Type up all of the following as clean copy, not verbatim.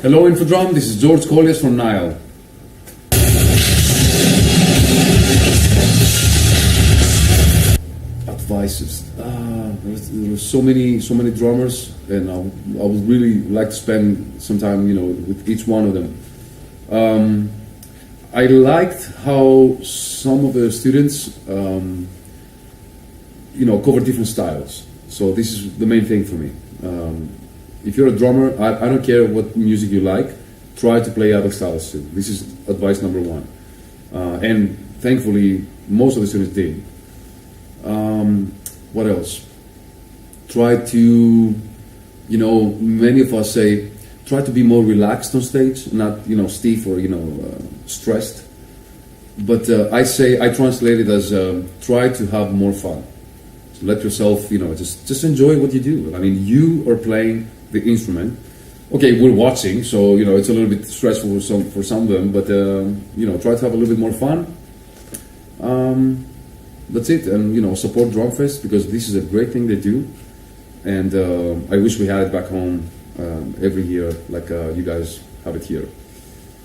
Hello Infodrum, this is George Kollias from Nile. Advices. There were so many drummers, and I would really like to spend some time, with each one of them. I liked how some of the students, cover different styles. So this is the main thing for me. If you're a drummer, I don't care what music you like, try to play other styles too. This is advice number one. And thankfully, most of the students did. What else? Try to, many of us say, try to be more relaxed on stage, not, stiff or, stressed. But I translate it as try to have more fun. So let yourself, just enjoy what you do. I mean, you are playing the instrument. Okay, we're watching, so, it's a little bit stressful for some of them, but, try to have a little bit more fun. That's it, and support Drum Fest, because this is a great thing they do, and I wish we had it back home every year like you guys have it here.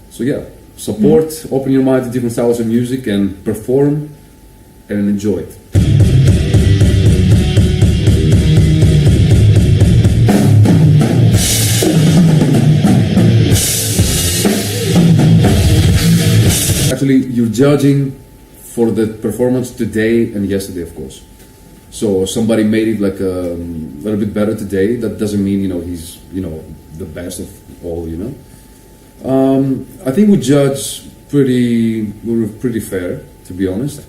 So yeah, support, open your mind to different styles of music, and perform and enjoy it. Actually, you're judging for the performance today and yesterday, of course. So somebody made it like a little bit better today. That doesn't mean he's the best of all. I think we judge we're pretty fair, to be honest,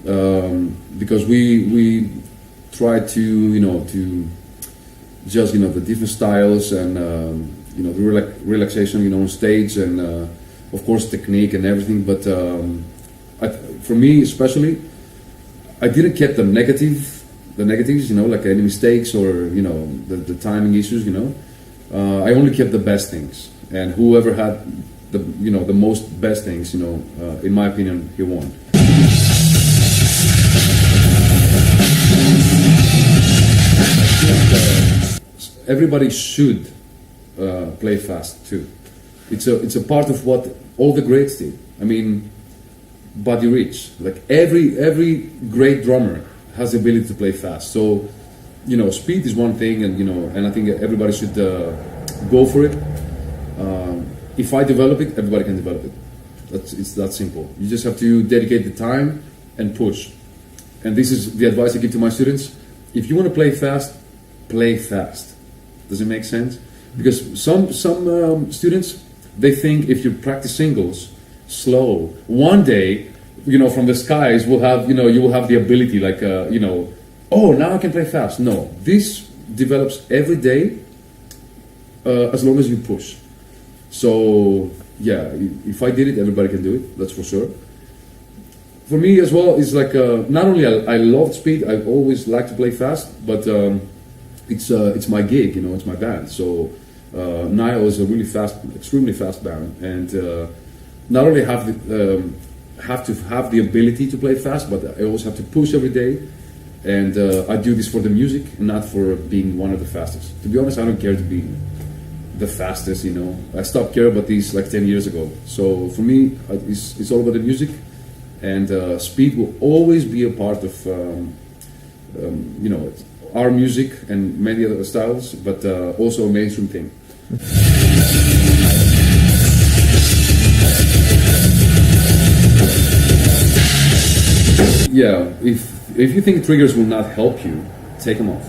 because we try to to judge the different styles and the relaxation on stage, and of course technique and everything, but. For me especially, I didn't get the negatives, like any mistakes or the timing issues. I only kept the best things, and whoever had the most best things, in my opinion, he won. Everybody should play fast too. It's a part of what all the greats did. I mean. Body reach, like every great drummer has the ability to play fast. So, speed is one thing, and I think everybody should go for it. If I develop it, everybody can develop it. It's that simple. You just have to dedicate the time and push. And this is the advice I give to my students. If you want to play fast, play fast. Does it make sense? Because some students, they think if you practice singles slow, one day, from the skies will have, you will have the ability, like, oh, now I can play fast. No, this develops every day, as long as you push. So, yeah, if I did it, everybody can do it, that's for sure. For me as well, it's like, not only I love speed, I always like to play fast, but it's my gig, it's my band. So, Nile is a really fast, extremely fast band, and not only have to have the ability to play fast, but I also have to push every day, and I do this for the music and not for being one of the fastest. To be honest, I don't care to be the fastest. I stopped caring about these like 10 years ago. So for me, it's all about the music, and speed will always be a part of our music and many other styles, but also a mainstream thing. Yeah, if you think triggers will not help you, take them off.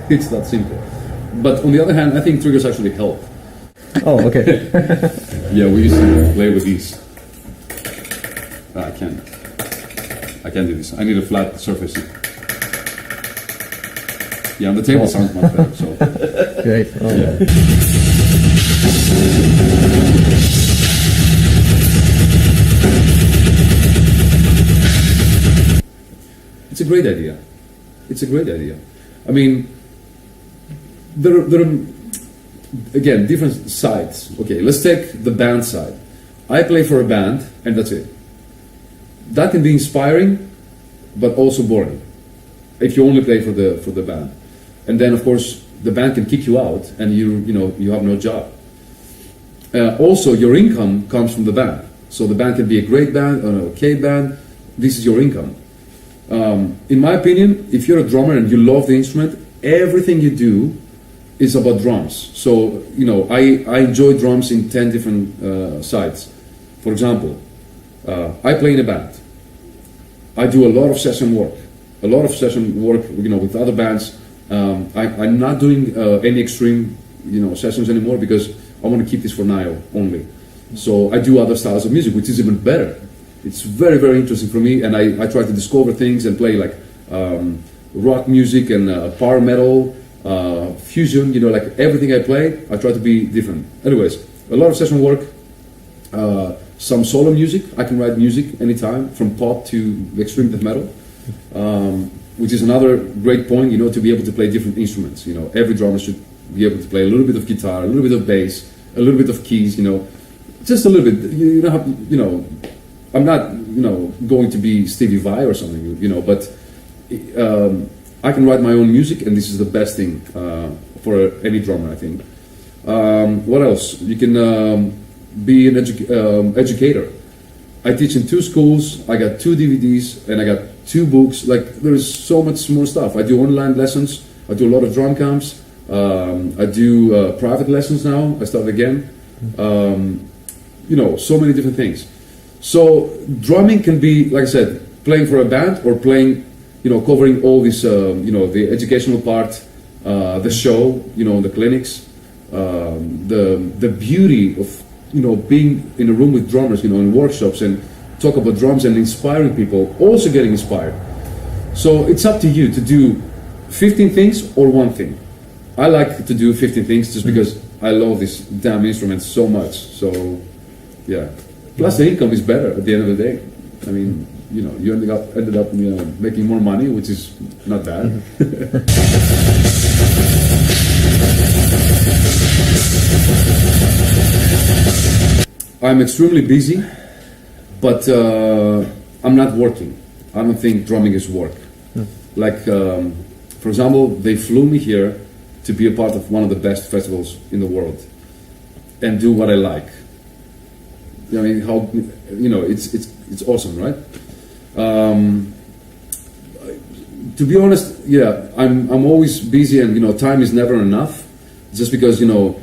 It's that simple. But on the other hand, I think triggers actually help. Oh, okay. Yeah, we used to play with these. I can't do this. I need a flat surface. Yeah, on the table sounds much better. So great. Oh. Yeah. It's a great idea. It's a great idea. I mean, there are again different sides. Okay, let's take the band side. I play for a band, and that's it. That can be inspiring, but also boring if you only play for the band. And then, of course, the band can kick you out, and you have no job. Also, your income comes from the band. So the band can be a great band or an okay band. This is your income. In my opinion, if you're a drummer and you love the instrument, everything you do is about drums. So, you know, I enjoy drums in 10 different sides. For example, I play in a band. I do a lot of session work. You know, with other bands. I'm not doing any extreme, you know, sessions anymore because I want to keep this for Nile only. So I do other styles of music, which is even better. It's very, very interesting for me, and I try to discover things and play like rock music and power metal, fusion, you know, like everything I play, I try to be different. Anyways, a lot of session work, some solo music. I can write music anytime, from pop to extreme death metal, which is another great point, you know, to be able to play different instruments. You know, every drummer should be able to play a little bit of guitar, a little bit of bass, a little bit of keys, you know, just a little bit. You don't have, you know, I'm not, you know, going to be Stevie Vai or something, you know, but I can write my own music, and this is the best thing for any drummer, I think. What else? You can be an educator. I teach in 2 schools, I got 2 DVDs, and I got 2 books. Like, there's so much more stuff. I do online lessons, I do a lot of drum camps, I do private lessons now, I started again. You know, so many different things. So drumming can be, like I said, playing for a band or playing, you know, covering all this, you know, the educational part, the show, you know, the clinics, the beauty of, you know, being in a room with drummers, you know, in workshops and talk about drums and inspiring people, also getting inspired. So it's up to you to do 15 things or one thing. I like to do 15 things just because I love this damn instrument so much. So, yeah. Plus the income is better at the end of the day. I mean, you know, you ended up you know, making more money, which is not bad. I'm extremely busy, but I'm not working. I don't think drumming is work. Like, for example, they flew me here to be a part of one of the best festivals in the world and do what I like. I mean, how, you know, it's awesome, right? To be honest, yeah, I'm always busy, and you know, time is never enough. Just because, you know,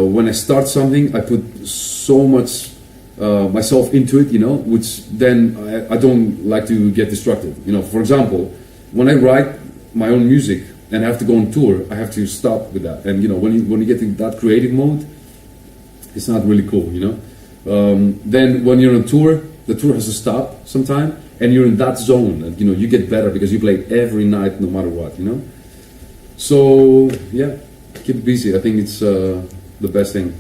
when I start something, I put so much myself into it, you know, which then I don't like to get distracted. You know, for example, when I write my own music and I have to go on tour, I have to stop with that. And you know, when you get in that creative mode, it's not really cool, you know. Then when you're on tour, the tour has to stop sometime, and you're in that zone, and you know, you get better because you play every night no matter what, you know. So yeah, keep busy. I think it's the best thing.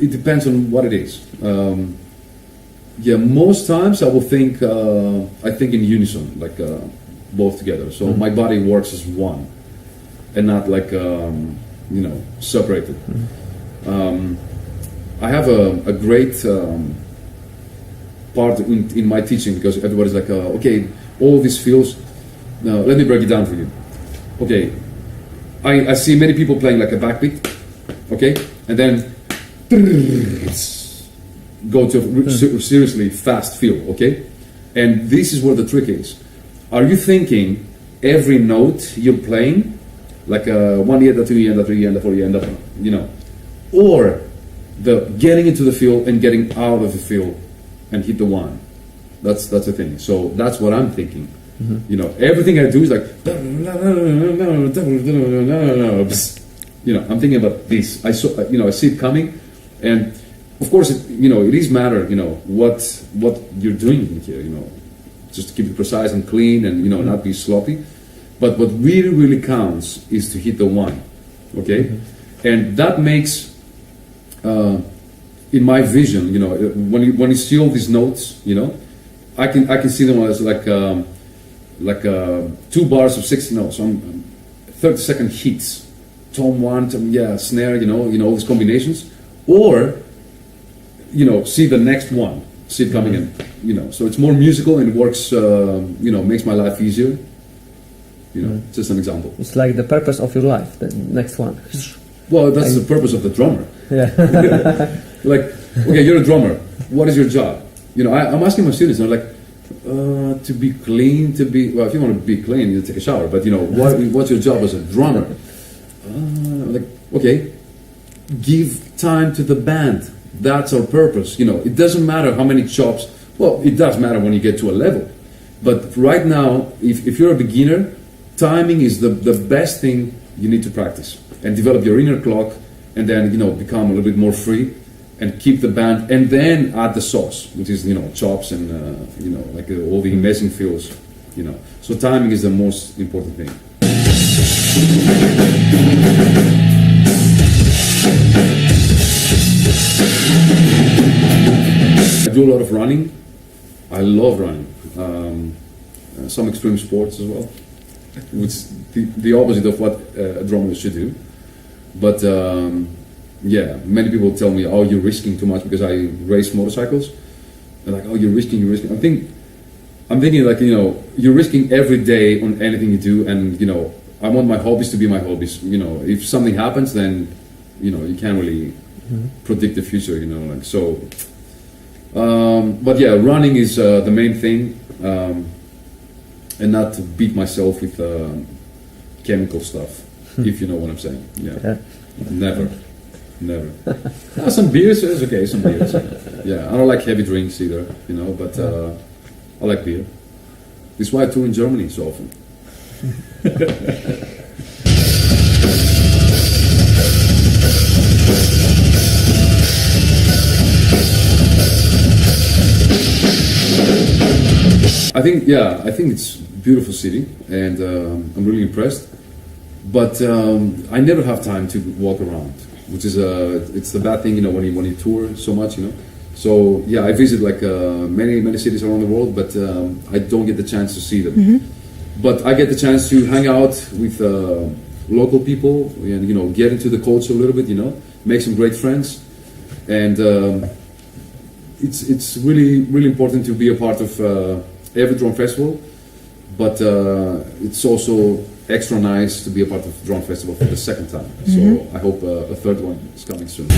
It depends on what it is. Yeah, most times I will think, I think in unison, like both together. So my body works as one, and not like, you know, separated. I have a great part in my teaching, because everybody's like, okay, all these feels. Now let me break it down for you. Okay, I see many people playing like a backbeat, okay, and then go to a seriously fast feel, okay? And this is where the trick is. Are you thinking every note you're playing, like one yenda, 2 yenda, 3 yenda, 4 yenda, you know, or the getting into the feel and getting out of the feel and hit the one? That's the thing. So that's what I'm thinking. You know, everything I do is like, you know, I'm thinking about this. I see it coming, and of course, you know, it is matter, you know, what you're doing here, you know, just to keep it precise and clean and, you know, not be sloppy. But what really, really counts is to hit the one, okay? And that makes, in my vision, you know, when you see all these notes, you know, I can see them as like 2 bars of 60 notes, 30-second hits, tone 1, tone, yeah, snare, you know, all these combinations, or you know, see the next one, see it coming, and so it's more musical and works. Makes my life easier. Just an example. It's like the purpose of your life. The next one. Well, that's the purpose of the drummer. Yeah. Like, okay, you're a drummer. What is your job? I'm asking my students. I'm like, to be clean. Well, if you want to be clean, you take a shower. But what's your job as a drummer? Like, okay, give time to the band. That's our purpose. It doesn't matter how many chops. Well, it does matter when you get to a level. But right now, if you're a beginner, timing is the best thing you need to practice and develop your inner clock, and then become a little bit more free and keep the band, and then add the sauce, which is chops and like all the amazing feels. So timing is the most important thing. I do a lot of running. I love running. Some extreme sports as well, which is the opposite of what a drummer should do. But many people tell me, "Oh, you're risking too much," because I race motorcycles. They're like, "Oh, you're risking." I'm thinking like you're risking every day on anything you do, and I want my hobbies to be my hobbies. If something happens, then you can't really predict the future. Like so. But yeah, running is the main thing, and not to beat myself with chemical stuff, if you know what I'm saying. Yeah. Never. Some beers is okay, some beers. Yeah, I don't like heavy drinks either, but I like beer. This is why I tour in Germany so often. I think it's a beautiful city, and I'm really impressed. But I never have time to walk around, which is it's the bad thing, when you tour so much, So yeah, I visit like many cities around the world, but I don't get the chance to see them. Mm-hmm. But I get the chance to hang out with local people and get into the culture a little bit, make some great friends, and it's really important to be a part of every drum festival. But it's also extra nice to be a part of Drum Festival for the second time. Mm-hmm. So I hope a third one is coming soon.